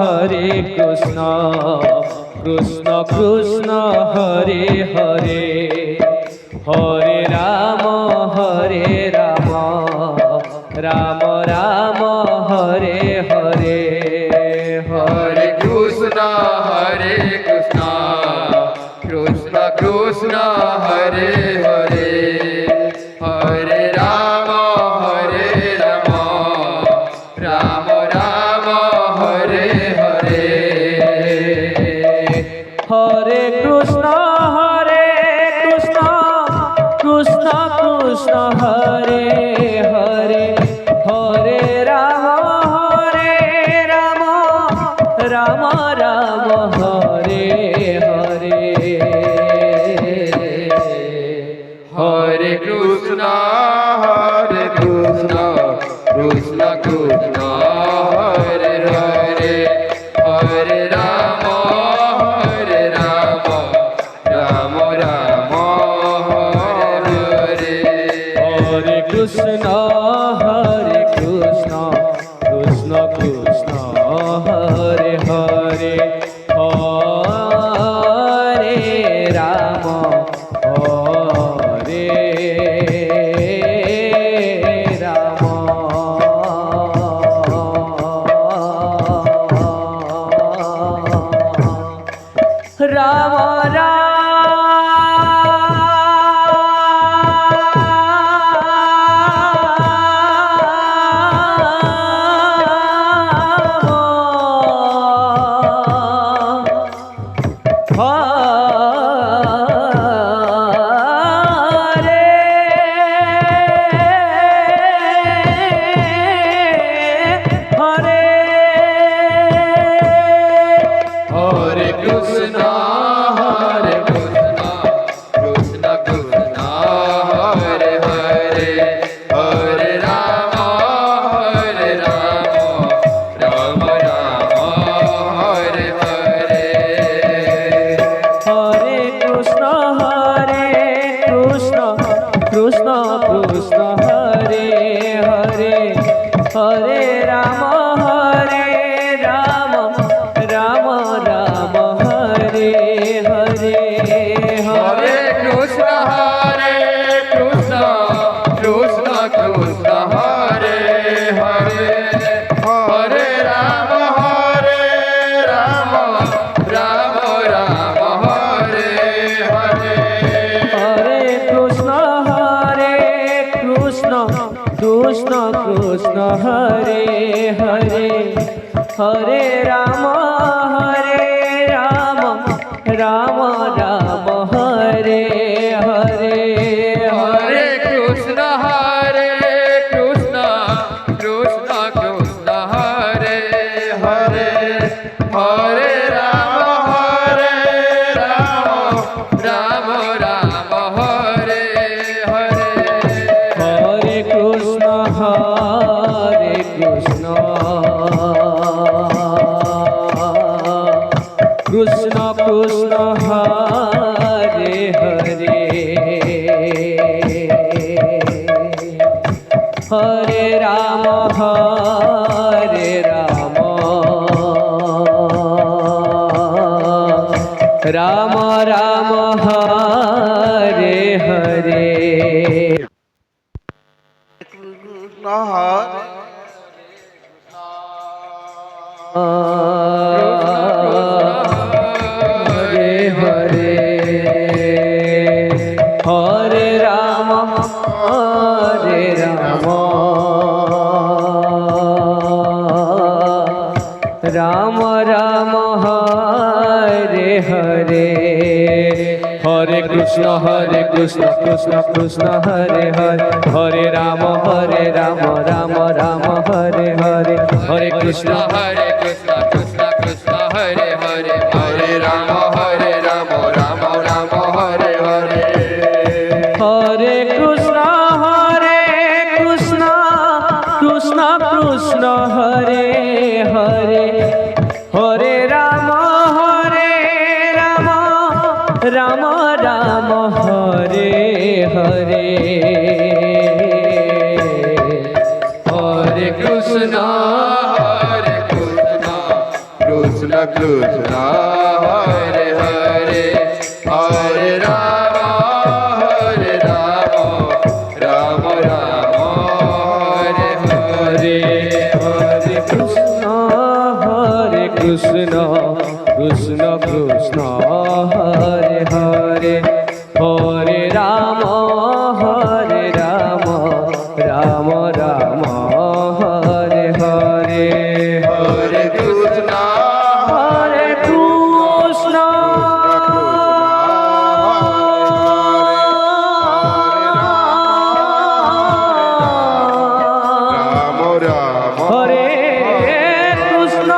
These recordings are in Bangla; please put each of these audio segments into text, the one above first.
Hare Krishna Krishna Krishna Hare Hare Hare Rama Rama Rama Hare Hare Hare Krishna Krishna Krishna Hare Hare Hare Rama Rama Rama Hare Hare Hare Krishna Krishna Krishna Hare Hare Hare Rama Rama Rama Hare Hare Hare Krishna Krishna Krishna Hare Hare Hare Rama Rama Rama Hare Hare Hare Krishna Krishna Krishna Hare Hare Hare Rama Rama Rama Hare Hare Hare Krishna Krishna Krishna Hare Hare Hare Rama Hare Krishna Krishna Krishna Hare Hare Hare Rama Rama Rama Hare Hare Hare Krishna Krishna Krishna Hare Hare Hare Rama Rama Rama Hare Hare Hare Krishna Krishna Krishna Hare Hare Hare Rama Rama Rama Hare Hare Hare Krishna Krishna Hare Hare Hare Rama Rama Hare Hare Hare Krishna Krishna Krishna Hare Hare Hare Rama Rama Rama Hare Hare Hare Krishna Krishna Hare Hare Hare Rama Rama Rama Hare Hare Hare Hare Hare Rama Rama Rama Hare Hare Hare Krishna Krishna Hare Hare Hare Rama Rama Rama Hare Hare Hare Krishna Krishna Krishna Hare Hare Hare Rama Ram Ram Hare Hare Hare Krishna Krishna Krishna Hare Hare Hare Ram Ram Ram Hare Hare Hare Krishna Hare Krishna Krishna Krishna Hare Hare Hare Ram Ram Ram Hare Hare Hare Krishna Hare Krishna Ram Ram Hare Krishna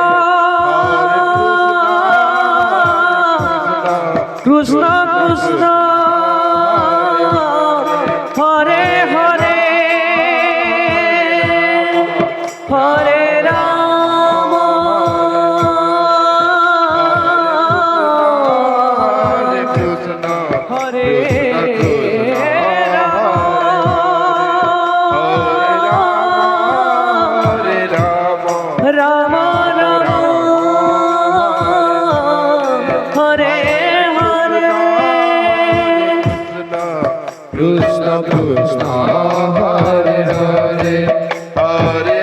Krishna Krishna Hare Hare Hare Ram Hare Krishna Hare Hare Ram Ram Ram Hare Hare Krishna Krishna Hare Hare Hare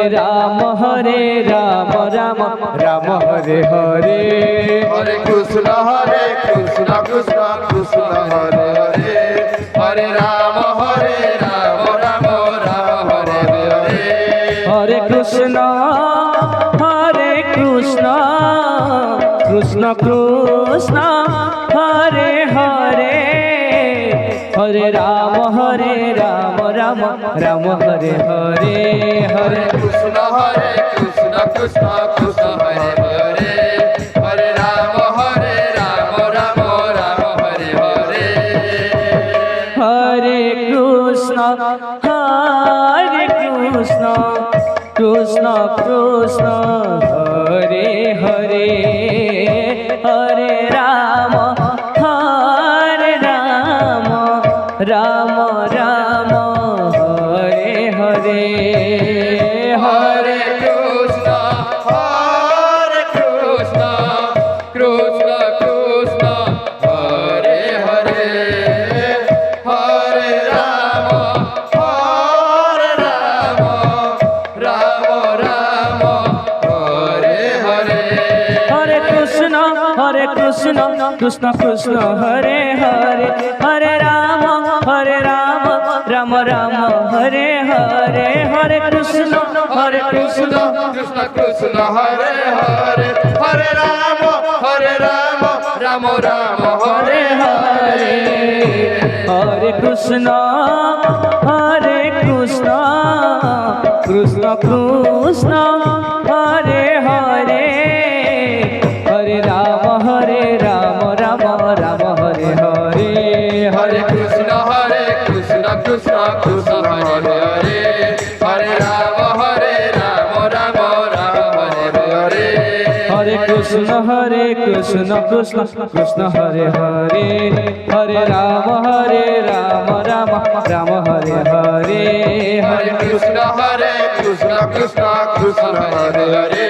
Ram Ram Ram Hare Hare Hare Krishna Hare Krishna Krishna Krishna Hare Hare Hare Ram Ram Ram Hare Hare Hare Krishna Krishna Krishna Hare Hare Hare Ram Ram Ram Hare Hare Hare Krishna Krishna Krishna Hare Hare Hare Ram Ram Ram Hare Hare Hare Krishna Krishna Krishna Hare Hare Hare Ram Ram Ram Hare Hare Hare Krishna Krishna Krishna Hare Hare Hare Ram Ram Ram Hare Hare Hare Krishna Krishna Krishna Hare Hare Hare Ram Ram Ram Hare Hare Hare Krishna Krishna Krishna Hare Hare Hare Ram Ram Ram Hare Hare Hare Krishna Krishna Krishna Hare Hare Hare Ram Ram Ram Hare Hare Hare Krishna Krishna Krishna Hare Hare Hare Ram Ram Ram Hare Hare Hare Krishna Krishna Krishna Hare Hare Hare Ram Ram Ram Hare Hare Hare Krishna Krishna Krishna Hare Hare Hare Ram Ram Ram Hare Hare Hare Krishna Krishna Krishna Hare Hare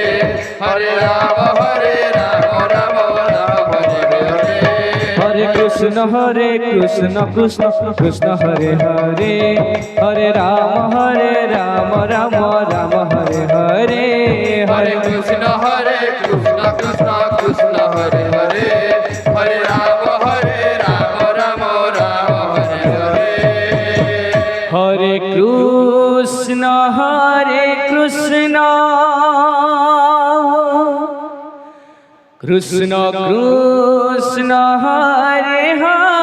Hare Ram Ram Ram Hare Hare Hare Krishna Krishna Hare Krishna Krishna Krishna Hare Hare Hare Ram Ram Ram Hare Hare Hare Krishna Krishna Krishna Hare Hare Hare Ram Ram Ram Hare Hare Hare Krishna Krishna Krishna Krishna Hare Hare